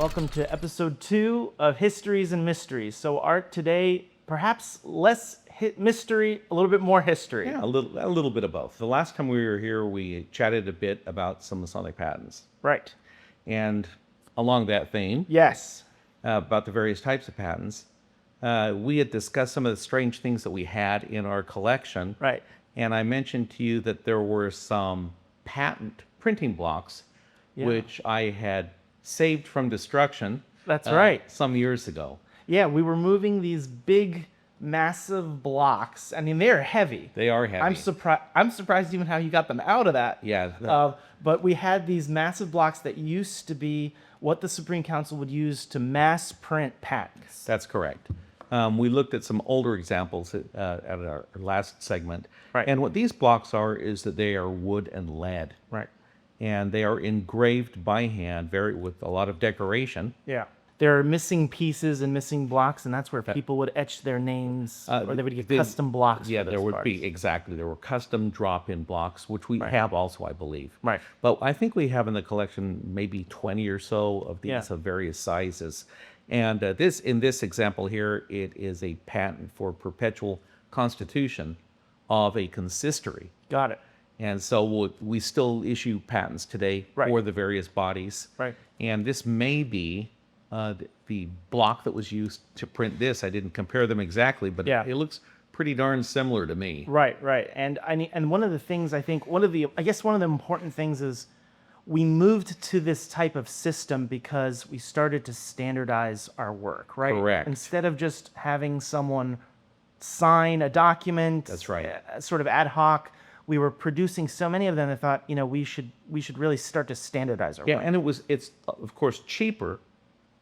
Welcome to episode 2 of Histories and Mysteries. So Art, today, perhaps less mystery, a little bit more history. Yeah, a little bit of both. The last time we were here, we chatted a bit about some Masonic patents. Right. And along that theme, Yes. about the various types of patents, we had discussed some of the strange things that we had in our collection. Right. And I mentioned to you that there were some patent printing blocks, which I had saved from destruction. That's right. Some years ago. Yeah, we were moving these big, massive blocks. I mean, they're heavy. They are heavy. I'm surprised even how you got them out of that. Yeah. But we had these massive blocks that used to be what the Supreme Council would use to mass print patents. That's correct. We looked at some older examples at our last segment. Right. And what these blocks are is that they are wood and lead. Right. And they are engraved by hand, with a lot of decoration. Yeah. There are missing pieces and missing blocks, and that's where people would etch their names, or they would get custom blocks. Yeah, for there those would parts. be, exactly. There were custom drop-in blocks, which we have also, I believe. Right. But I think we have in the collection maybe 20 or so of these of various sizes. And in this example here, it is a patent for perpetual constitution of a consistory. Got it. And so we still issue patents today for the various bodies. Right. And this may be the block that was used to print this. I didn't compare them exactly, but it looks pretty darn similar to me. Right, right. And one of the things I think, one of the important things is we moved to this type of system because we started to standardize our work, right? Correct. Instead of just having someone sign a document, That's right, sort of ad hoc, we were producing so many of them. I thought, we should really start to standardize our work. And it's of course cheaper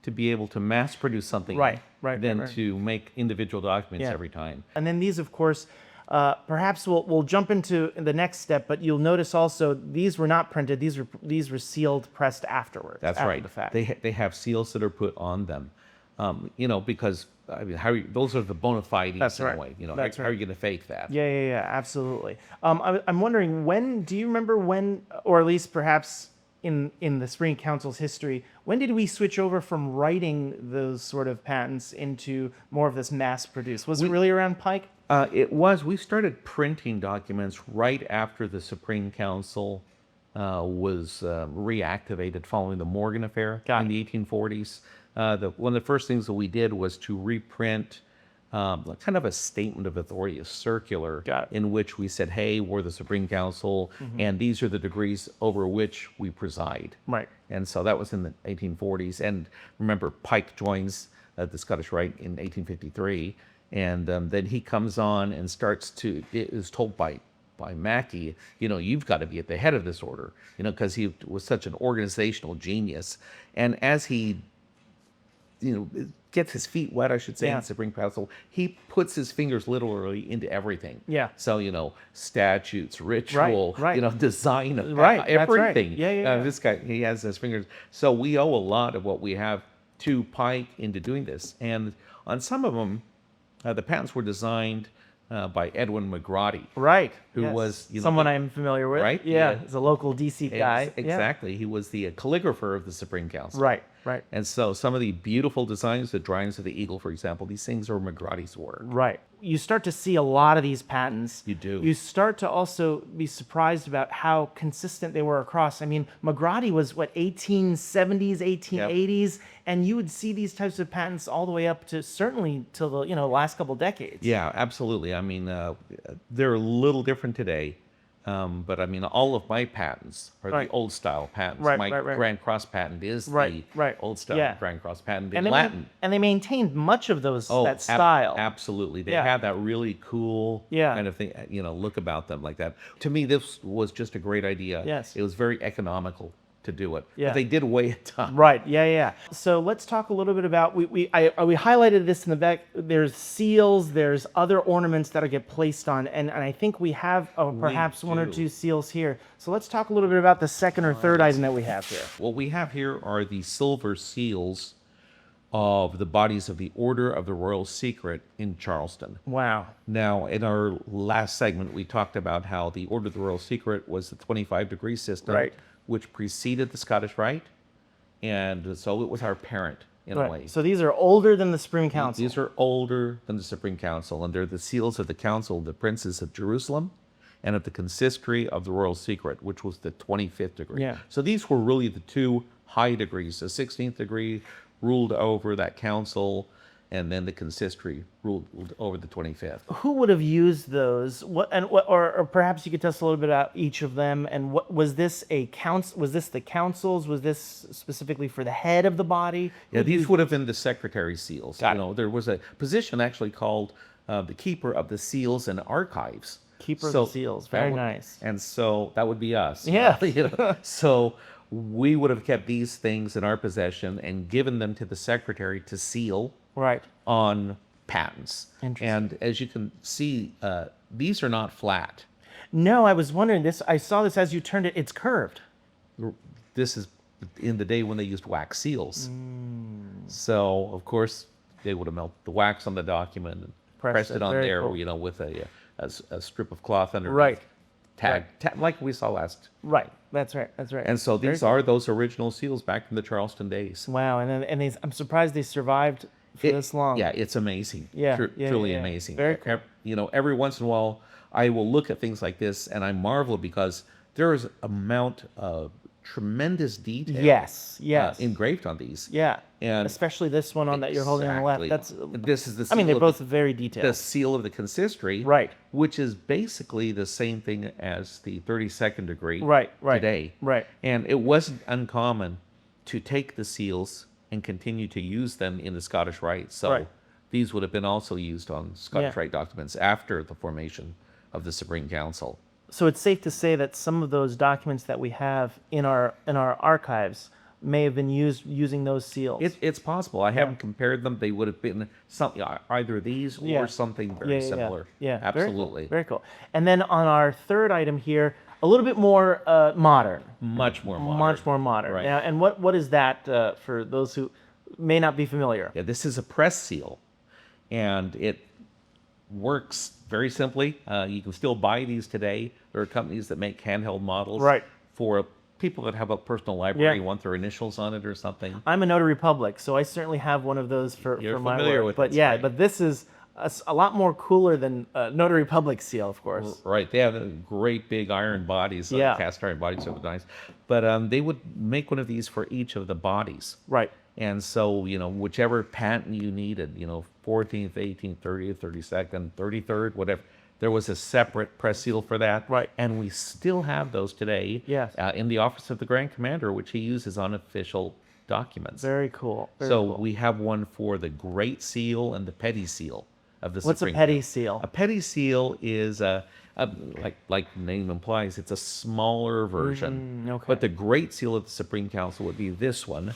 to be able to mass produce something than to make individual documents every time. And then these, of course, perhaps we'll jump into the next step, but you'll notice also these were not printed. These were sealed, pressed afterwards. That's after right. The fact. They have seals that are put on them, because those are the bona fides in a way. How are you going to fake that? Yeah, absolutely. I'm wondering, do you remember when, or at least perhaps in the Supreme Council's history, when did we switch over from writing those sort of patents into more of this mass produce? Was it really around Pike? It was. We started printing documents right after the Supreme Council was reactivated following the Morgan affair in the 1840s. One of the first things that we did was to reprint kind of a statement of authority, a circular, in which we said, hey, we're the Supreme Council, and these are the degrees over which we preside. Right. And so that was in the 1840s. And remember, Pike joins the Scottish Rite in 1853, and then he comes on and is told by Mackey, you've got to be at the head of this order, because he was such an organizational genius. And as he gets his feet wet, I should say, in the Supreme Council, he puts his fingers literally into everything. Yeah. So, statutes, ritual, design, everything. Yeah. This guy, he has his fingers. So we owe a lot of what we have to Pike into doing this. And on some of them, the patents were designed by Edwin McGrady. Right. Who was someone I'm familiar with. Right? Yeah. He's a local DC guy. Exactly. He was the calligrapher of the Supreme Council. Right. And so some of the beautiful designs, the drawings of the eagle, for example, these things are McGrady's work. Right. You start to see a lot of these patents. You do. You start to also be surprised about how consistent they were across. I mean, McGrady was, 1870s, 1880s, and you would see these types of patents all the way up to certainly till the, last couple decades. Yeah, absolutely. I mean, they're a little different today. But I mean, all of my patents are the old style patents. My Grand Cross patent is the old style Grand Cross patent in Latin. And they maintained much of that style. Absolutely. They had that really cool kind of thing, look about them like that. To me, this was just a great idea. Yes. It was very economical to do it. Yeah. But they did weigh a ton. Right. Yeah. So let's talk a little bit about, we highlighted this in the back. There's seals, there's other ornaments that get placed on, and I think we have perhaps one or two seals here. So let's talk a little bit about the second or third item that we have here. What we have here are the silver seals of the bodies of the Order of the Royal Secret in Charleston. Wow. Now, in our last segment, we talked about how the Order of the Royal Secret was the 25-degree system, which preceded the Scottish Rite, And so it was our parent in a way. So these are older than the Supreme Council. These are older than the Supreme Council, and they're the seals of the Council of the Princes of Jerusalem and of the Consistory of the Royal Secret, which was the 25th degree. Yeah. So these were really the two high degrees. The 16th degree ruled over that council, and then the consistory ruled over the 25th. Who would have used those? Or perhaps you could tell us a little bit about each of them. And what was this a council? Was this the councils? Was this specifically for the head of the body? Yeah, these would have been the secretary seals. Got it. There was a position actually called the keeper of the seals and archives. Keeper of the seals. Very nice. And so that would be us. Yeah. So we would have kept these things in our possession and given them to the secretary to seal. Right. On patents. Interesting. And as you can see, these are not flat. No, I was wondering this. I saw this as you turned it. It's curved. This is in the day when they used wax seals. So, of course, they would have melted the wax on the document and pressed it on Very there, cool. with a strip of cloth under. Right. Tag, like we saw last. Right. That's right. That's right. And so these are those original seals back from the Charleston days. Wow. And these, I'm surprised they survived for this long. Yeah, it's amazing. Yeah, Truly yeah. amazing. Very cool. Every once in a while, I will look at things like this and I marvel because there is amount of tremendous detail. Yes. Engraved on these. Yeah. And especially this one on that you're holding on the left. This is the seal they're of both very detailed. the seal of the consistory. Right. Which is basically the same thing as the 32nd degree. Right. Today. Right. And it wasn't uncommon to take the seals and continue to use them in the Scottish Rite. So these would have been also used on Scottish Rite documents after the formation of the Supreme Council. So it's safe to say that some of those documents that we have in our archives may have been used using those seals. It's possible. I haven't compared them. They would have been something, either these or something very similar. Yeah, Absolutely. Very cool. And then on our third item here, a little bit more modern. Much more modern. Much more modern. Right. Now, and what is that for those who may not be familiar? Yeah, this is a press seal, and it works very simply. You can still buy these today. There are companies that make handheld models for people that have a personal library, want their initials on it or something. I'm a notary public, so I certainly have one of those for my familiar work. with But but this is a lot more cooler than notary public seal, of course. Right. They have great big iron bodies, cast iron bodies, so nice. But they would make one of these for each of the bodies. Right. And so, whichever patent you needed, 14th, 18th, 30th, 32nd, 33rd, whatever, there was a separate press seal for that. Right. And we still have those today in the office of the Grand Commander, which he uses on official documents. Very cool. We have one for the Great Seal and the Petty Seal of the Supreme What's a petty seal? A petty seal is like the name implies, it's a smaller version. Okay. But the Great Seal of the Supreme Council would be this one,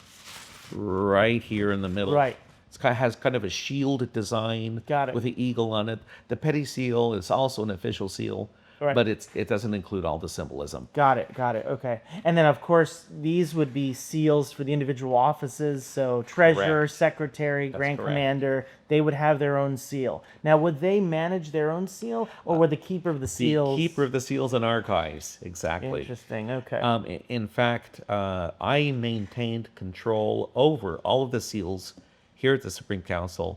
right here in the middle. Right. It has kind of a shield design with the eagle on it. The Petty Seal is also an official seal, but it doesn't include all the symbolism. Got it. Okay. And then, of course, these would be seals for the individual offices. So treasurer, secretary, grand commander, they would have their own seal. Now, would they manage their own seal, or would the keeper of the seals? The keeper of the seals and archives, exactly. Interesting. Okay. In fact, I maintained control over all of the seals here at the Supreme Council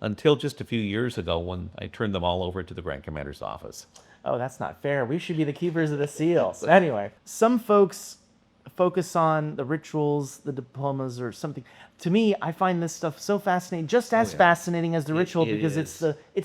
until just a few years ago when I turned them all over to the Grand Commander's office. Oh, that's not fair. We should be the keepers of the seals. Anyway, some folks focus on the rituals, the diplomas, or something. To me, I find this stuff so fascinating, just as fascinating as the ritual, because it's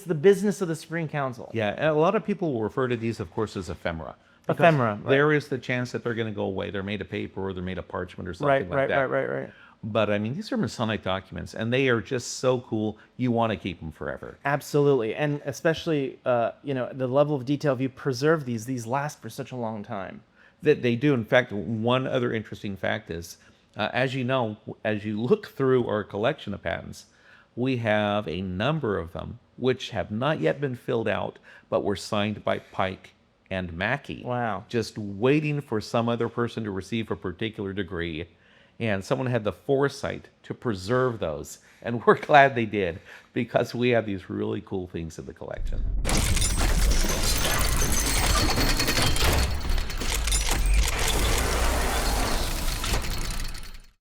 the business of the Supreme Council. Yeah, and a lot of people will refer to these, of course, as ephemera. Ephemera. There is the chance that they're going to go away. They're made of paper or they're made of parchment or something like that. Right. But I mean, these are Masonic documents, and they are just so cool. You want to keep them forever. Absolutely, and especially, the level of detail. If you preserve these last for such a long time. That they do. In fact, one other interesting fact is, as you know, as you look through our collection of patents, we have a number of them which have not yet been filled out, but were signed by Pike and Mackey. Wow. Just waiting for some other person to receive a particular degree. And someone had the foresight to preserve those. And we're glad they did, because we have these really cool things in the collection.